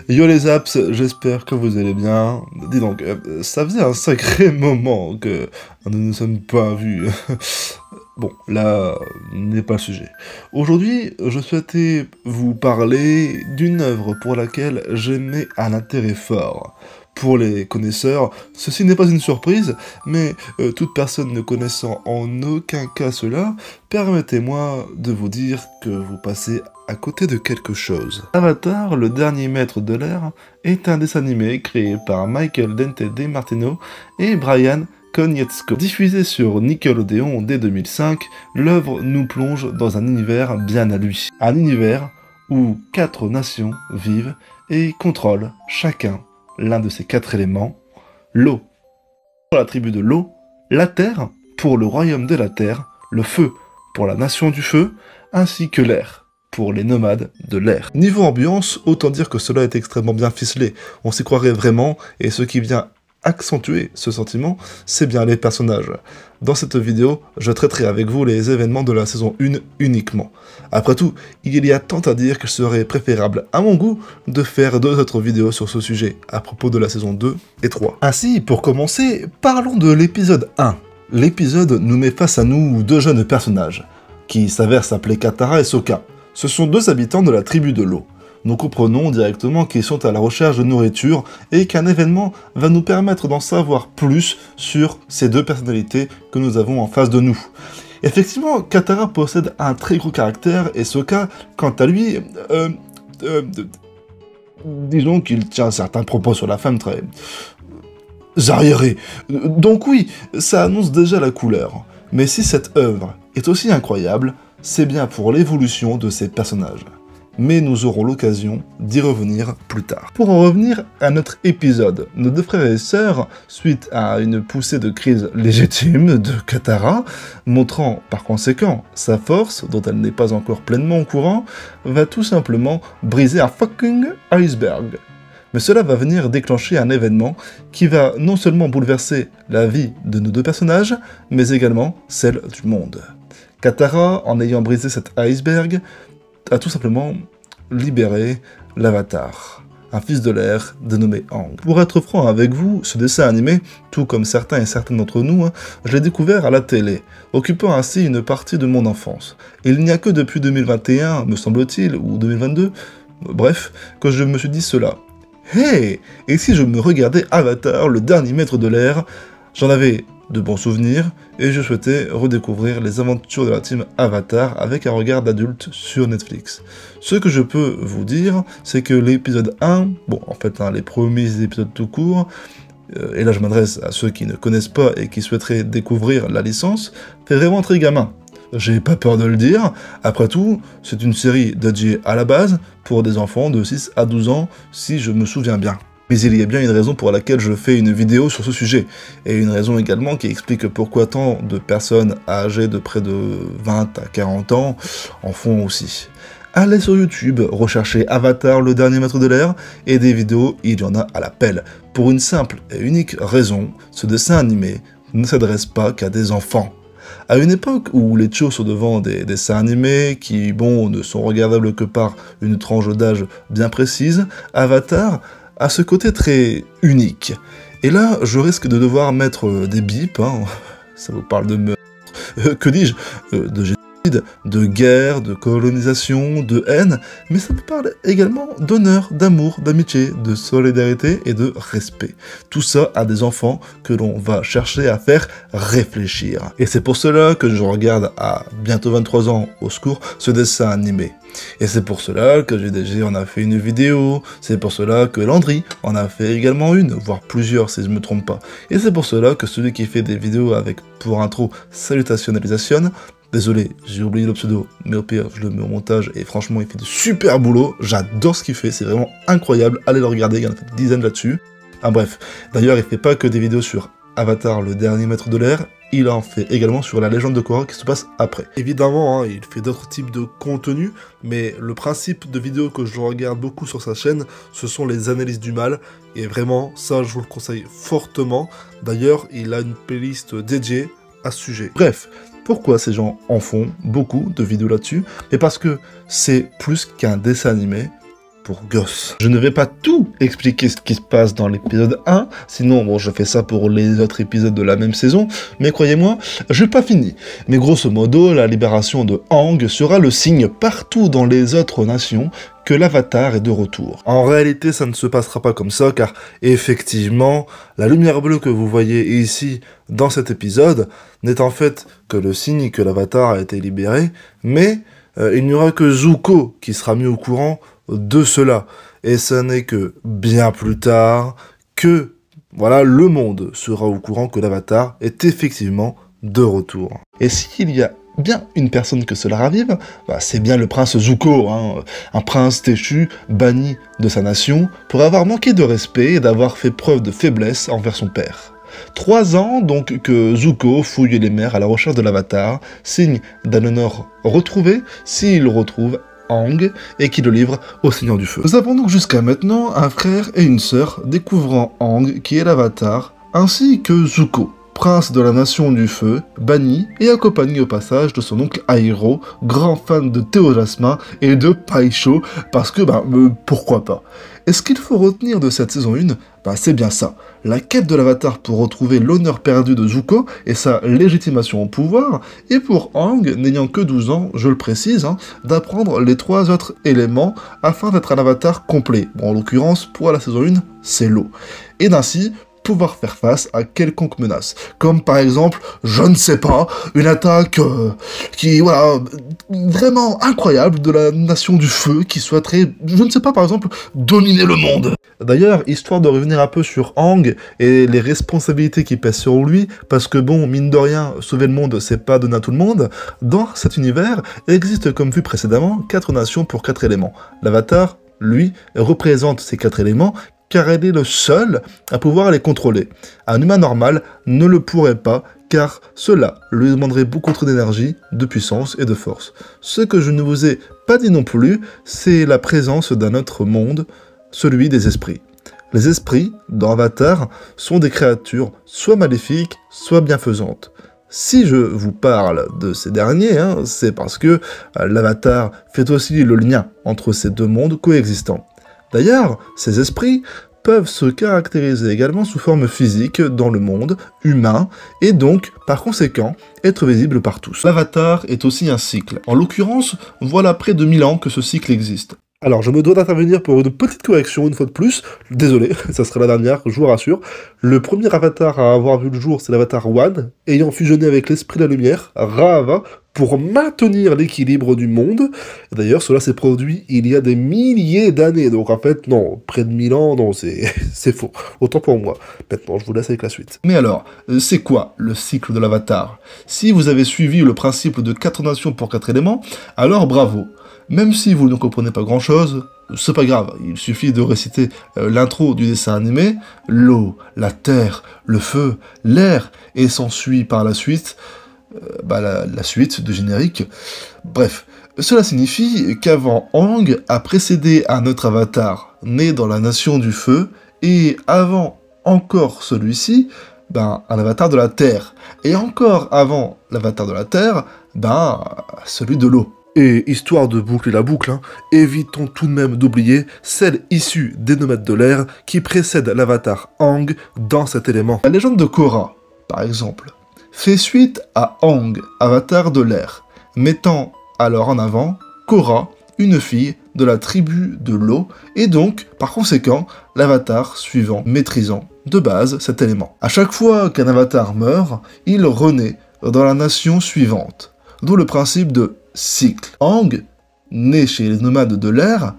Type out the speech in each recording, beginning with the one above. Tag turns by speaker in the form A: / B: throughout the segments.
A: Yo les apps, j'espère que vous allez bien. Dis donc, ça faisait un sacré moment que nous ne nous sommes pas vus. Bon, là n'est pas le sujet. Aujourd'hui, je souhaitais vous parler d'une œuvre pour laquelle j'aimais un intérêt fort. Pour les connaisseurs, ceci n'est pas une surprise, mais toute personne ne connaissant en aucun cas cela, permettez-moi de vous dire que vous passez à côté de quelque chose. Avatar, le dernier maître de l'air, est un dessin animé créé par Michael Dente DeMartino et Brian Konietzko. Diffusé sur Nickelodeon dès 2005, l'œuvre nous plonge dans un univers bien à lui. Un univers où 4 nations vivent et contrôlent chacun l'un de ces 4 éléments: l'eau pour la tribu de l'eau, la terre pour le royaume de la terre, le feu pour la nation du feu, ainsi que l'air pour les nomades de l'air. Niveau ambiance, autant dire que cela est extrêmement bien ficelé, on s'y croirait vraiment, et ce qui vient accentuer ce sentiment, c'est bien les personnages. Dans cette vidéo, je traiterai avec vous les événements de la saison 1 uniquement. Après tout, il y a tant à dire qu'il serait préférable, à mon goût, de faire 2 autres vidéos sur ce sujet, à propos de la saison 2 et 3. Ainsi, pour commencer, parlons de l'épisode 1. L'épisode nous met face à nous 2 jeunes personnages, qui s'avèrent s'appeler Katara et Sokka. Ce sont 2 habitants de la tribu de l'eau. Nous comprenons directement qu'ils sont à la recherche de nourriture et qu'un événement va nous permettre d'en savoir plus sur ces 2 personnalités que nous avons en face de nous. Effectivement, Katara possède un très gros caractère et Sokka, quant à lui, disons qu'il tient certains propos sur la femme très arriérés. Donc oui, ça annonce déjà la couleur. Mais si cette œuvre est aussi incroyable, c'est bien pour l'évolution de ces personnages. Mais nous aurons l'occasion d'y revenir plus tard. Pour en revenir à notre épisode, nos 2 frères et sœurs, suite à une poussée de crise légitime de Katara, montrant par conséquent sa force, dont elle n'est pas encore pleinement au courant, va tout simplement briser un fucking iceberg. Mais cela va venir déclencher un événement qui va non seulement bouleverser la vie de nos 2 personnages, mais également celle du monde. Katara, en ayant brisé cet iceberg, a tout simplement libéré l'Avatar, un fils de l'air dénommé Aang. Pour être franc avec vous, ce dessin animé, tout comme certains et certaines d'entre nous, je l'ai découvert à la télé, occupant ainsi une partie de mon enfance. Et il n'y a que depuis 2021, me semble-t-il, ou 2022, bref, que je me suis dit cela. Hey! Et si je me regardais Avatar, le dernier maître de l'air? J'en avais de bons souvenirs, et je souhaitais redécouvrir les aventures de la team Avatar avec un regard d'adulte sur Netflix. Ce que je peux vous dire, c'est que l'épisode 1, bon en fait les premiers épisodes tout court, et là je m'adresse à ceux qui ne connaissent pas et qui souhaiteraient découvrir la licence, fait vraiment très gamin. J'ai pas peur de le dire, après tout, c'est une série dédiée à la base pour des enfants de 6 à 12 ans, si je me souviens bien. Mais il y a bien une raison pour laquelle je fais une vidéo sur ce sujet, et une raison également qui explique pourquoi tant de personnes âgées de près de 20 à 40 ans en font aussi. Allez sur YouTube, recherchez Avatar, le dernier maître de l'air, et des vidéos, il y en a à la pelle. Pour une simple et unique raison, ce dessin animé ne s'adresse pas qu'à des enfants. À une époque où les chos sont devant des dessins animés qui, bon, ne sont regardables que par une tranche d'âge bien précise, Avatar a ce côté très unique. Et là, je risque de devoir mettre des bips, ça vous parle de meurtre, que dis-je, de génocide, de guerre, de colonisation, de haine, mais ça me parle également d'honneur, d'amour, d'amitié, de solidarité et de respect. Tout ça à des enfants que l'on va chercher à faire réfléchir. Et c'est pour cela que je regarde à bientôt 23 ans, au secours, ce dessin animé. Et c'est pour cela que GDG en a fait une vidéo, c'est pour cela que Landry en a fait également une, voire plusieurs si je me trompe pas. Et c'est pour cela que celui qui fait des vidéos avec pour intro Salutationalisation, désolé, j'ai oublié le pseudo, mais au pire, je le mets au montage, et franchement, il fait du super boulot, j'adore ce qu'il fait, c'est vraiment incroyable, allez le regarder, il y en a fait des dizaines là-dessus. Ah bref, d'ailleurs, il fait pas que des vidéos sur Avatar, le dernier maître de l'air, il en fait également sur la légende de Korra qui se passe après. Évidemment, il fait d'autres types de contenus, mais le principe de vidéos que je regarde beaucoup sur sa chaîne, ce sont les analyses du mal, et vraiment, ça je vous le conseille fortement. D'ailleurs, il a une playlist dédiée à ce sujet. Bref, pourquoi ces gens en font beaucoup de vidéos là-dessus? Mais parce que c'est plus qu'un dessin animé, pour gosses. Je ne vais pas tout expliquer ce qui se passe dans l'épisode 1, sinon bon je fais ça pour les autres épisodes de la même saison, mais croyez-moi, je n'ai pas fini. Mais grosso modo, la libération de Aang sera le signe partout dans les autres nations que l'Avatar est de retour. En réalité, ça ne se passera pas comme ça, car effectivement, la lumière bleue que vous voyez ici, dans cet épisode, n'est en fait que le signe que l'Avatar a été libéré, mais il n'y aura que Zuko qui sera mis au courant de cela. Et ce n'est que bien plus tard que, voilà, le monde sera au courant que l'Avatar est effectivement de retour. Et s'il y a bien une personne que cela ravive, c'est bien le prince Zuko, un prince déchu, banni de sa nation, pour avoir manqué de respect et d'avoir fait preuve de faiblesse envers son père. 3 ans donc que Zuko fouille les mers à la recherche de l'Avatar, signe d'un honneur retrouvé s'il retrouve Aang et qui le livre au Seigneur du Feu. Nous avons donc jusqu'à maintenant un frère et une sœur découvrant Aang qui est l'Avatar, ainsi que Zuko, prince de la Nation du Feu, banni et accompagné au passage de son oncle Iroh, grand fan de Théo Jasmin et de Paisho, parce que, pourquoi pas. Et ce qu'il faut retenir de cette saison 1, c'est bien ça, la quête de l'Avatar pour retrouver l'honneur perdu de Zuko et sa légitimation au pouvoir, et pour Aang, n'ayant que 12 ans, je le précise, d'apprendre les 3 autres éléments afin d'être un Avatar complet. Bon, en l'occurrence, pour la saison 1, c'est l'eau. Et d'ainsi, pouvoir faire face à quelconque menace. Comme par exemple, je ne sais pas, une attaque qui, voilà, vraiment incroyable de la Nation du Feu qui souhaiterait, je ne sais pas, par exemple, dominer le monde. D'ailleurs, histoire de revenir un peu sur Aang et les responsabilités qui pèsent sur lui, parce que bon, mine de rien, sauver le monde, c'est pas donner à tout le monde, dans cet univers, il existe, comme vu précédemment, 4 nations pour 4 éléments. L'Avatar, lui, représente ces 4 éléments, car elle est le seul à pouvoir les contrôler. Un humain normal ne le pourrait pas, car cela lui demanderait beaucoup trop d'énergie, de puissance et de force. Ce que je ne vous ai pas dit non plus, c'est la présence d'un autre monde, celui des esprits. Les esprits, dans Avatar, sont des créatures soit maléfiques, soit bienfaisantes. Si je vous parle de ces derniers, c'est parce que l'Avatar fait aussi le lien entre ces deux mondes coexistants. D'ailleurs, ces esprits peuvent se caractériser également sous forme physique dans le monde humain, et donc, par conséquent, être visible par tous. L'Avatar est aussi un cycle. En l'occurrence, voilà près de 1000 ans que ce cycle existe. Alors, je me dois d'intervenir pour une petite correction, une fois de plus. Désolé, ça sera la dernière, je vous rassure. Le premier Avatar à avoir vu le jour, c'est l'Avatar One, ayant fusionné avec l'Esprit de la Lumière, Rahava, pour maintenir l'équilibre du monde. D'ailleurs, cela s'est produit il y a des milliers d'années, donc en fait, non, près de 1000 ans, non, c'est faux. Autant pour moi. Maintenant, je vous laisse avec la suite. Mais alors, c'est quoi le cycle de l'Avatar? Si vous avez suivi le principe de 4 nations pour 4 éléments, alors bravo. Même si vous ne comprenez pas grand-chose, c'est pas grave, il suffit de réciter l'intro du dessin animé, l'eau, la terre, le feu, l'air, et s'ensuit par la suite, la suite du générique. Bref, cela signifie qu'avant Aang a précédé un autre avatar, né dans la Nation du Feu, et avant encore celui-ci, un avatar de la Terre, et encore avant l'avatar de la Terre, celui de l'eau. Et histoire de boucler la boucle, évitons tout de même d'oublier celle issue des nomades de l'air qui précède l'avatar Aang dans cet élément. La légende de Korra, par exemple, fait suite à Aang, avatar de l'air, mettant alors en avant Korra, une fille de la tribu de l'eau, et donc, par conséquent, l'avatar suivant, maîtrisant de base cet élément. À chaque fois qu'un avatar meurt, il renaît dans la nation suivante, d'où le principe de cycle. Aang, né chez les nomades de l'air,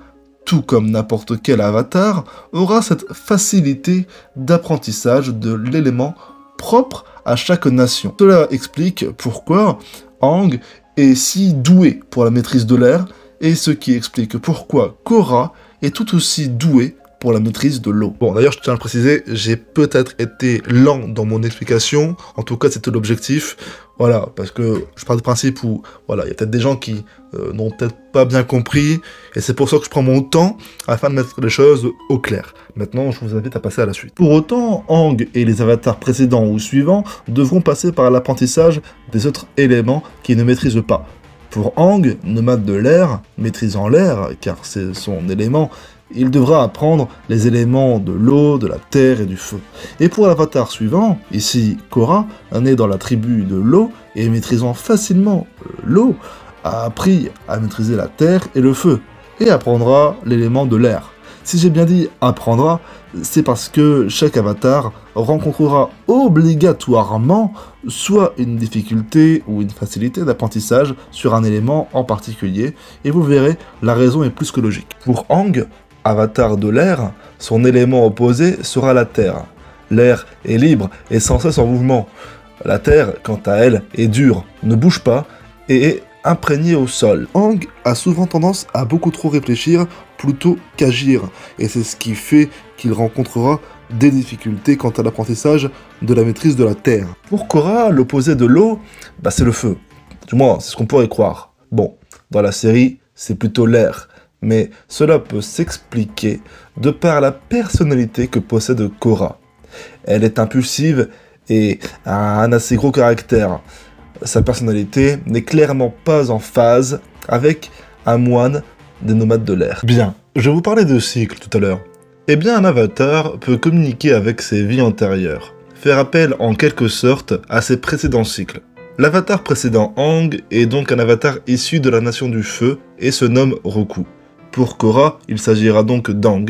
A: tout comme n'importe quel avatar, aura cette facilité d'apprentissage de l'élément propre à chaque nation. Cela explique pourquoi Aang est si doué pour la maîtrise de l'air, et ce qui explique pourquoi Korra est tout aussi douée pour la maîtrise de l'eau. Bon, d'ailleurs, je tiens à le préciser, j'ai peut-être été lent dans mon explication, en tout cas, c'était l'objectif, voilà, parce que je pars du principe où, voilà, il y a peut-être des gens qui n'ont peut-être pas bien compris, et c'est pour ça que je prends mon temps, afin de mettre les choses au clair. Maintenant, je vous invite à passer à la suite. Pour autant, Aang et les avatars précédents ou suivants devront passer par l'apprentissage des autres éléments qu'ils ne maîtrisent pas. Pour Aang, nomade de l'air, maîtrisant l'air, car c'est son élément, il devra apprendre les éléments de l'eau, de la terre et du feu. Et pour l'avatar suivant, ici Korra, né dans la tribu de l'eau et maîtrisant facilement l'eau, a appris à maîtriser la terre et le feu, et apprendra l'élément de l'air. Si j'ai bien dit apprendra, c'est parce que chaque avatar rencontrera obligatoirement soit une difficulté ou une facilité d'apprentissage sur un élément en particulier, et vous verrez, la raison est plus que logique. Pour Aang, avatar de l'air, son élément opposé sera la terre. L'air est libre et sans cesse en mouvement. La terre, quant à elle, est dure, ne bouge pas et est imprégné au sol. Aang a souvent tendance à beaucoup trop réfléchir plutôt qu'agir, et c'est ce qui fait qu'il rencontrera des difficultés quant à l'apprentissage de la maîtrise de la terre. Pour Korra, l'opposé de l'eau, c'est le feu. Du moins, c'est ce qu'on pourrait croire. Bon, dans la série, c'est plutôt l'air, mais cela peut s'expliquer de par la personnalité que possède Korra. Elle est impulsive et a un assez gros caractère. Sa personnalité n'est clairement pas en phase avec un moine des nomades de l'air. Bien, je vous parlais de cycle tout à l'heure. Eh bien, un avatar peut communiquer avec ses vies antérieures, faire appel en quelque sorte à ses précédents cycles. L'avatar précédent Aang est donc un avatar issu de la nation du feu et se nomme Roku. Pour Korra, il s'agira donc d'Aang.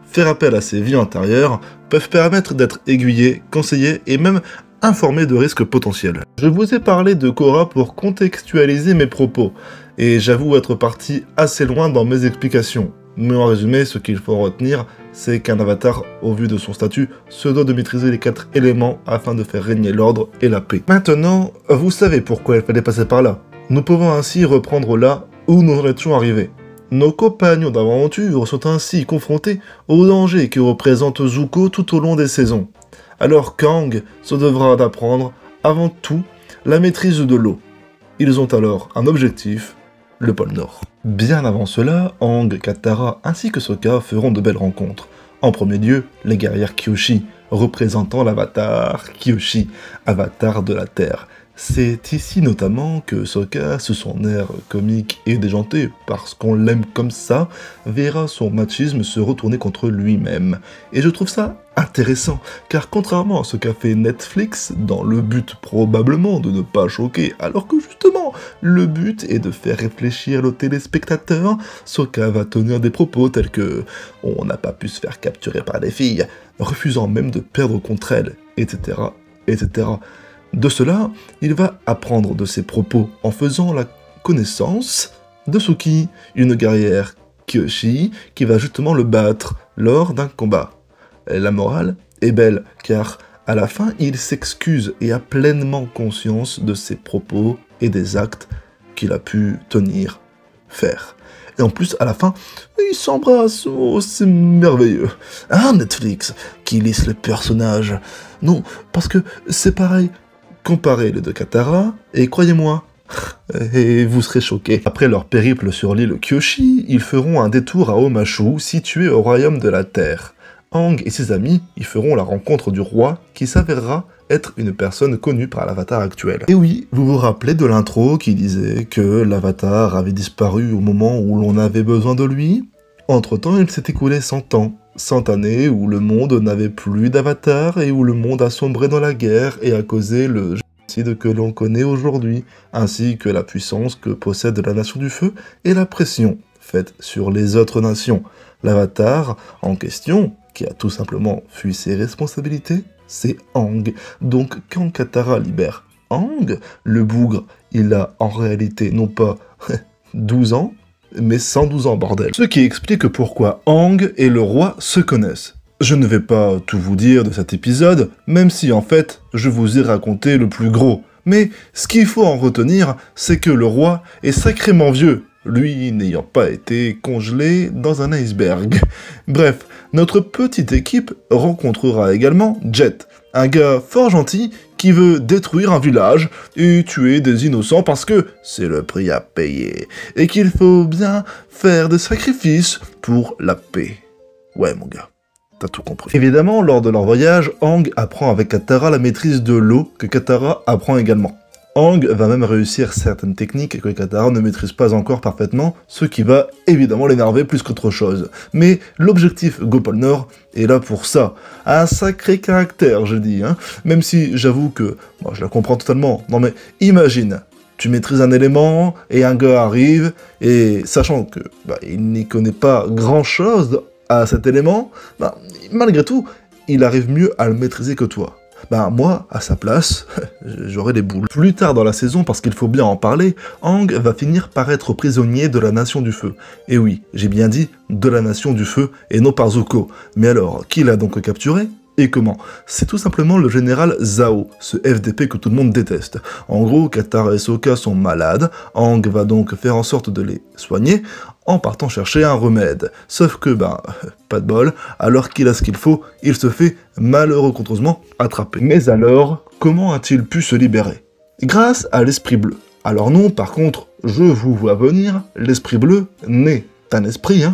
A: Faire appel à ses vies antérieures peuvent permettre d'être aiguillé, conseillé et même informé de risques potentiels. Je vous ai parlé de Korra pour contextualiser mes propos, et j'avoue être parti assez loin dans mes explications. Mais en résumé, ce qu'il faut retenir, c'est qu'un avatar, au vu de son statut, se doit de maîtriser les 4 éléments afin de faire régner l'ordre et la paix. Maintenant, vous savez pourquoi il fallait passer par là. Nous pouvons ainsi reprendre là où nous en étions arrivés. Nos compagnons d'aventure sont ainsi confrontés aux dangers que représente Zuko tout au long des saisons. Alors Kang se devra d'apprendre, avant tout, la maîtrise de l'eau. Ils ont alors un objectif, le pôle Nord. Bien avant cela, Aang, Katara ainsi que Sokka feront de belles rencontres. En premier lieu, les guerrières Kyoshi, représentant l'avatar Kyoshi, avatar de la Terre. C'est ici notamment que Sokka, sous son air comique et déjanté, parce qu'on l'aime comme ça, verra son machisme se retourner contre lui-même. Et je trouve ça intéressant, car contrairement à ce qu'a fait Netflix, dans le but probablement de ne pas choquer, alors que justement, le but est de faire réfléchir le téléspectateur, Sokka va tenir des propos tels que « on n'a pas pu se faire capturer par des filles », refusant même de perdre contre elles, etc., etc. De cela, il va apprendre de ses propos en faisant la connaissance de Suki, une guerrière Kyoshi qui va justement le battre lors d'un combat. La morale est belle, car à la fin, il s'excuse et a pleinement conscience de ses propos et des actes qu'il a pu tenir, faire. Et en plus, à la fin, ils s'embrassent, oh, c'est merveilleux. Hein, Netflix, qui lisse les personnages. Non, parce que c'est pareil. Comparez les deux Katara, et croyez-moi, et vous serez choqués. Après leur périple sur l'île Kyoshi, ils feront un détour à Omashu, situé au royaume de la Terre. Aang et ses amis y feront la rencontre du roi, qui s'avérera être une personne connue par l'avatar actuel. Et oui, vous vous rappelez de l'intro qui disait que l'avatar avait disparu au moment où l'on avait besoin de lui? Entre-temps, il s'est écoulé 100 ans. 100 années où le monde n'avait plus d'avatar et où le monde a sombré dans la guerre et a causé le génocide que l'on connaît aujourd'hui, ainsi que la puissance que possède la nation du feu et la pression faite sur les autres nations. L'avatar en question, qui a tout simplement fui ses responsabilités, c'est Aang. Donc quand Katara libère Aang, le bougre, il a en réalité non pas 12 ans, mais 112 ans, bordel. Ce qui explique pourquoi Aang et le roi se connaissent. Je ne vais pas tout vous dire de cet épisode, même si en fait, je vous ai raconté le plus gros. Mais ce qu'il faut en retenir, c'est que le roi est sacrément vieux, lui n'ayant pas été congelé dans un iceberg. Bref, notre petite équipe rencontrera également Jet, un gars fort gentil qui veut détruire un village et tuer des innocents parce que c'est le prix à payer, et qu'il faut bien faire des sacrifices pour la paix. Ouais mon gars, t'as tout compris. Évidemment, lors de leur voyage, Aang apprend avec Katara la maîtrise de l'eau que Katara apprend également. Aang va même réussir certaines techniques que Katara ne maîtrise pas encore parfaitement, ce qui va évidemment l'énerver plus qu'autre chose. Mais l'objectif Gopalnor est là pour ça. Un sacré caractère, je dis, hein. Même si j'avoue que, bon, je la comprends totalement. Non mais, imagine, tu maîtrises un élément, et un gars arrive, et sachant que il n'y connaît pas grand-chose à cet élément, malgré tout, il arrive mieux à le maîtriser que toi. Moi, à sa place, j'aurais des boules. Plus tard dans la saison, parce qu'il faut bien en parler, Aang va finir par être prisonnier de la Nation du Feu. Et oui, j'ai bien dit de la Nation du Feu, et non par Zuko. Mais alors, qui l'a donc capturé ? Et comment? C'est tout simplement le général Zhao, ce FDP que tout le monde déteste. En gros, Katara et Sokka sont malades, Aang va donc faire en sorte de les soigner, en partant chercher un remède. Sauf que, pas de bol, alors qu'il a ce qu'il faut, il se fait malheureusement attraper. Mais alors, comment a-t-il pu se libérer? Grâce à l'esprit bleu. Alors non, par contre, je vous vois venir, l'esprit bleu n'est un esprit,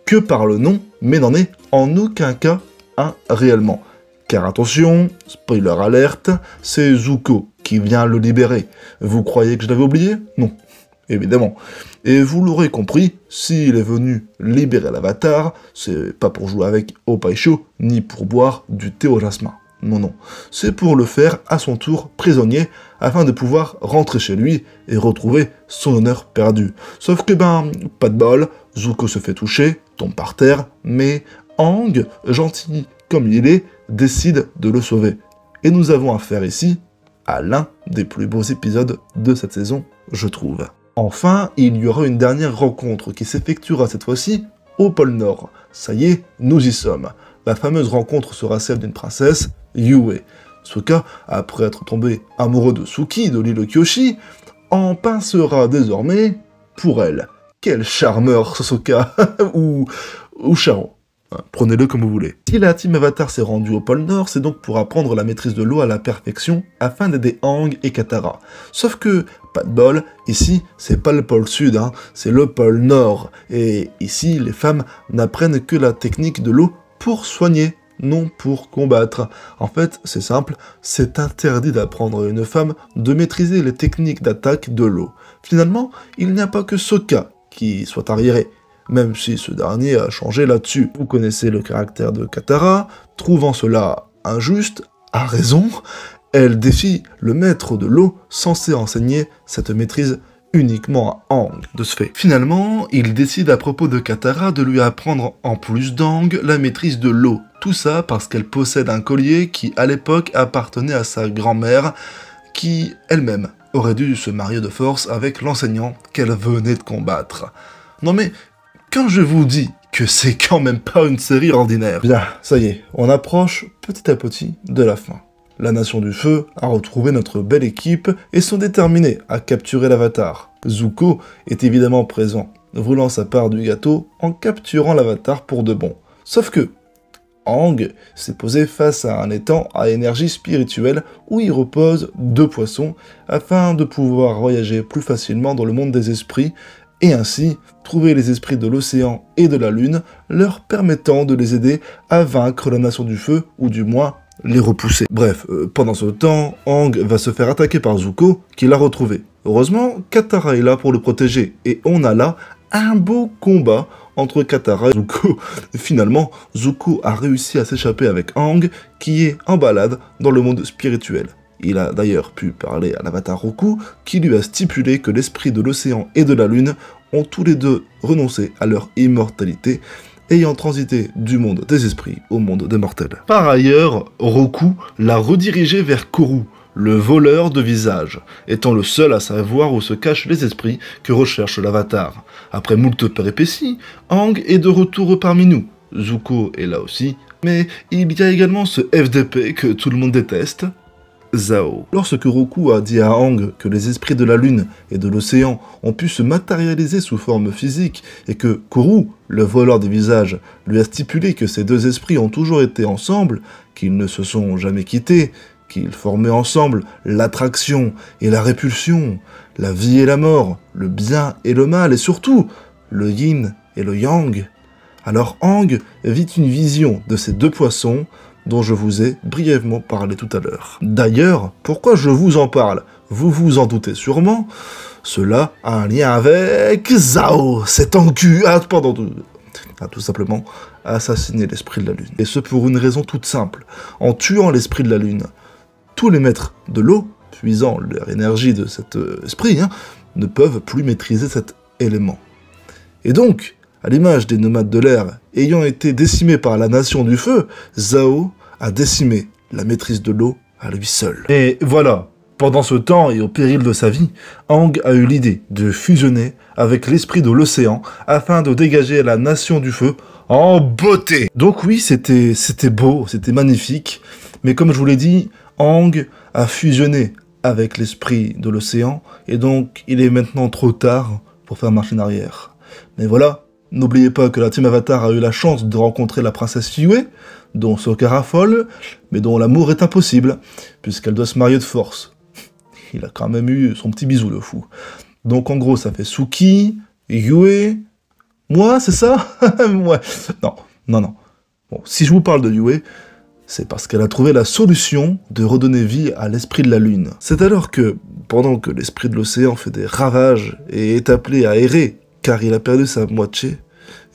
A: que par le nom, mais n'en est en aucun cas un réellement. Car attention, spoiler alerte, c'est Zuko qui vient le libérer. Vous croyez que je l'avais oublié? Non, évidemment. Et vous l'aurez compris, s'il est venu libérer l'avatar, c'est pas pour jouer avec Opaicho, ni pour boire du thé au jasmin. Non, non. C'est pour le faire à son tour prisonnier, afin de pouvoir rentrer chez lui et retrouver son honneur perdu. Sauf que pas de bol, Zuko se fait toucher, tombe par terre, mais Aang, gentil comme il est, décide de le sauver. Et nous avons affaire ici à l'un des plus beaux épisodes de cette saison, je trouve. Enfin, il y aura une dernière rencontre qui s'effectuera cette fois-ci au pôle Nord. Ça y est, nous y sommes. La fameuse rencontre sera celle d'une princesse, Yue. Sokka, après être tombé amoureux de Suki de l'île Kyoshi, en pincera désormais pour elle. Quel charmeur ce Sokka ou Charo. Prenez-le comme vous voulez. Si la team Avatar s'est rendue au pôle Nord, c'est donc pour apprendre la maîtrise de l'eau à la perfection, afin d'aider Aang et Katara. Sauf que, pas de bol, ici, c'est pas le pôle Sud, c'est le pôle Nord. Et ici, les femmes n'apprennent que la technique de l'eau pour soigner, non pour combattre. En fait, c'est simple, c'est interdit d'apprendre à une femme de maîtriser les techniques d'attaque de l'eau. Finalement, il n'y a pas que Sokka qui soit arriéré, même si ce dernier a changé là-dessus. Vous connaissez le caractère de Katara, trouvant cela injuste, à raison, elle défie le maître de l'eau censé enseigner cette maîtrise uniquement à Aang, de ce fait. Finalement, il décide à propos de Katara de lui apprendre en plus d'Aang la maîtrise de l'eau. Tout ça parce qu'elle possède un collier qui à l'époque appartenait à sa grand-mère, qui elle-même aurait dû se marier de force avec l'enseignant qu'elle venait de combattre. Non mais, quand je vous dis que c'est quand même pas une série ordinaire, bien, ça y est, on approche petit à petit de la fin. La Nation du Feu a retrouvé notre belle équipe et sont déterminés à capturer l'Avatar. Zuko est évidemment présent, voulant sa part du gâteau en capturant l'Avatar pour de bon. Sauf que Aang s'est posé face à un étang à énergie spirituelle où il repose 2 poissons afin de pouvoir voyager plus facilement dans le monde des esprits et ainsi trouver les esprits de l'océan et de la lune, leur permettant de les aider à vaincre la Nation du Feu, ou du moins les repousser. Bref, pendant ce temps, Aang va se faire attaquer par Zuko, qui l'a retrouvé. Heureusement, Katara est là pour le protéger, et on a là un beau combat entre Katara et Zuko. Finalement, Zuko a réussi à s'échapper avec Aang, qui est en balade dans le monde spirituel. Il a d'ailleurs pu parler à l'avatar Roku, qui lui a stipulé que l'esprit de l'océan et de la lune ont tous les deux renoncé à leur immortalité, ayant transité du monde des esprits au monde des mortels. Par ailleurs, Roku l'a redirigé vers Koru, le voleur de visage, étant le seul à savoir où se cachent les esprits que recherche l'avatar. Après moult péripéties, Aang est de retour parmi nous. Zuko est là aussi, mais il y a également ce FDP que tout le monde déteste, Zhao. Lorsque Roku a dit à Aang que les esprits de la lune et de l'océan ont pu se matérialiser sous forme physique et que Koru, le voleur des visages, lui a stipulé que ces deux esprits ont toujours été ensemble, qu'ils ne se sont jamais quittés, qu'ils formaient ensemble l'attraction et la répulsion, la vie et la mort, le bien et le mal, et surtout le yin et le yang. Alors Aang vit une vision de ces deux poissons dont je vous ai brièvement parlé tout à l'heure. D'ailleurs, pourquoi je vous en parle? Vous vous en doutez sûrement, cela a un lien avec Zhao, cet a tout simplement assassiné l'esprit de la Lune. Et ce pour une raison toute simple. En tuant l'esprit de la Lune, tous les maîtres de l'eau, puisant leur énergie de cet esprit, ne peuvent plus maîtriser cet élément. Et donc, à l'image des nomades de l'air ayant été décimés par la nation du feu, Zhao a décimé la maîtrise de l'eau à lui seul. Et voilà, pendant ce temps et au péril de sa vie, Aang a eu l'idée de fusionner avec l'esprit de l'océan afin de dégager la nation du feu en beauté. Donc oui, c'était beau, c'était magnifique, mais comme je vous l'ai dit, Aang a fusionné avec l'esprit de l'océan, et donc il est maintenant trop tard pour faire marche en arrière. Mais voilà, n'oubliez pas que la Team Avatar a eu la chance de rencontrer la princesse Yue, dont Sokka raffole, mais dont l'amour est impossible, puisqu'elle doit se marier de force. Il a quand même eu son petit bisou, le fou. Donc en gros, ça fait Suki, Yue, moi, c'est ça? Ouais. Non. Bon, si je vous parle de Yue, c'est parce qu'elle a trouvé la solution de redonner vie à l'esprit de la Lune. C'est alors que, pendant que l'esprit de l'océan fait des ravages et est appelé à errer, car il a perdu sa moitié,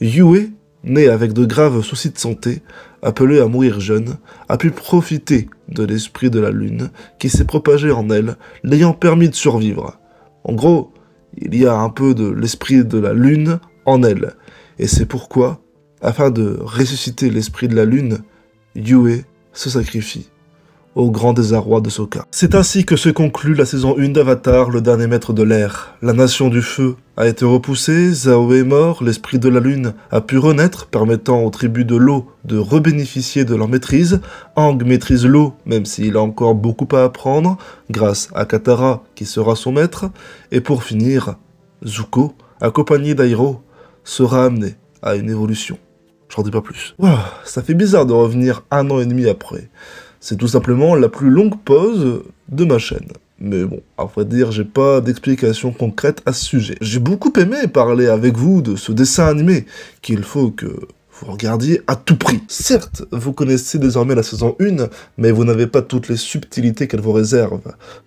A: Yue, né avec de graves soucis de santé, appelé à mourir jeune, a pu profiter de l'esprit de la Lune qui s'est propagé en elle, l'ayant permis de survivre. En gros, il y a un peu de l'esprit de la Lune en elle, et c'est pourquoi, afin de ressusciter l'esprit de la Lune, Yue se sacrifie, au grand désarroi de Sokka. C'est ainsi que se conclut la saison 1 d'Avatar, le dernier maître de l'air. La nation du feu a été repoussée, Zhao est mort, l'esprit de la lune a pu renaître, permettant aux tribus de l'eau de rebénéficier de leur maîtrise. Aang maîtrise l'eau, même s'il a encore beaucoup à apprendre, grâce à Katara qui sera son maître. Et pour finir, Zuko, accompagné d'Iroh, sera amené à une évolution. J'en dis pas plus. Wow, ça fait bizarre de revenir 1 an et demi après. C'est tout simplement la plus longue pause de ma chaîne. Mais bon, à vrai dire, j'ai pas d'explication concrète à ce sujet. J'ai beaucoup aimé parler avec vous de ce dessin animé qu'il faut que vous regardiez à tout prix. Certes, vous connaissez désormais la saison 1, mais vous n'avez pas toutes les subtilités qu'elle vous réserve.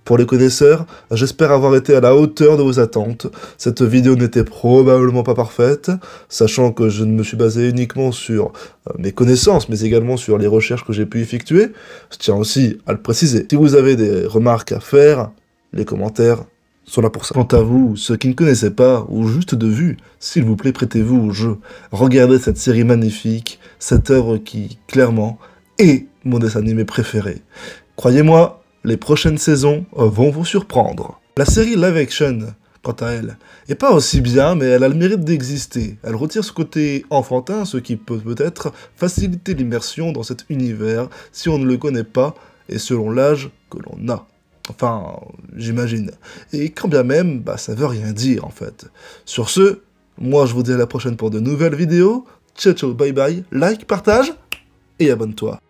A: Pour les connaisseurs, j'espère avoir été à la hauteur de vos attentes. Cette vidéo n'était probablement pas parfaite, sachant que je ne me suis basé uniquement sur mes connaissances, mais également sur les recherches que j'ai pu effectuer. Je tiens aussi à le préciser. Si vous avez des remarques à faire, les commentaires sont là pour ça. Quant à vous, ceux qui ne connaissaient pas, ou juste de vue, s'il vous plaît, prêtez-vous au jeu. Regardez cette série magnifique, cette œuvre qui, clairement, est mon dessin animé préféré. Croyez-moi, les prochaines saisons vont vous surprendre. La série live action, quant à elle, est pas aussi bien, mais elle a le mérite d'exister. Elle retire ce côté enfantin, ce qui peut peut-être faciliter l'immersion dans cet univers si on ne le connaît pas, et selon l'âge que l'on a. Enfin, j'imagine. Et quand bien même, ça veut rien dire en fait. Sur ce, moi je vous dis à la prochaine pour de nouvelles vidéos. Ciao ciao, bye bye, like, partage et abonne-toi.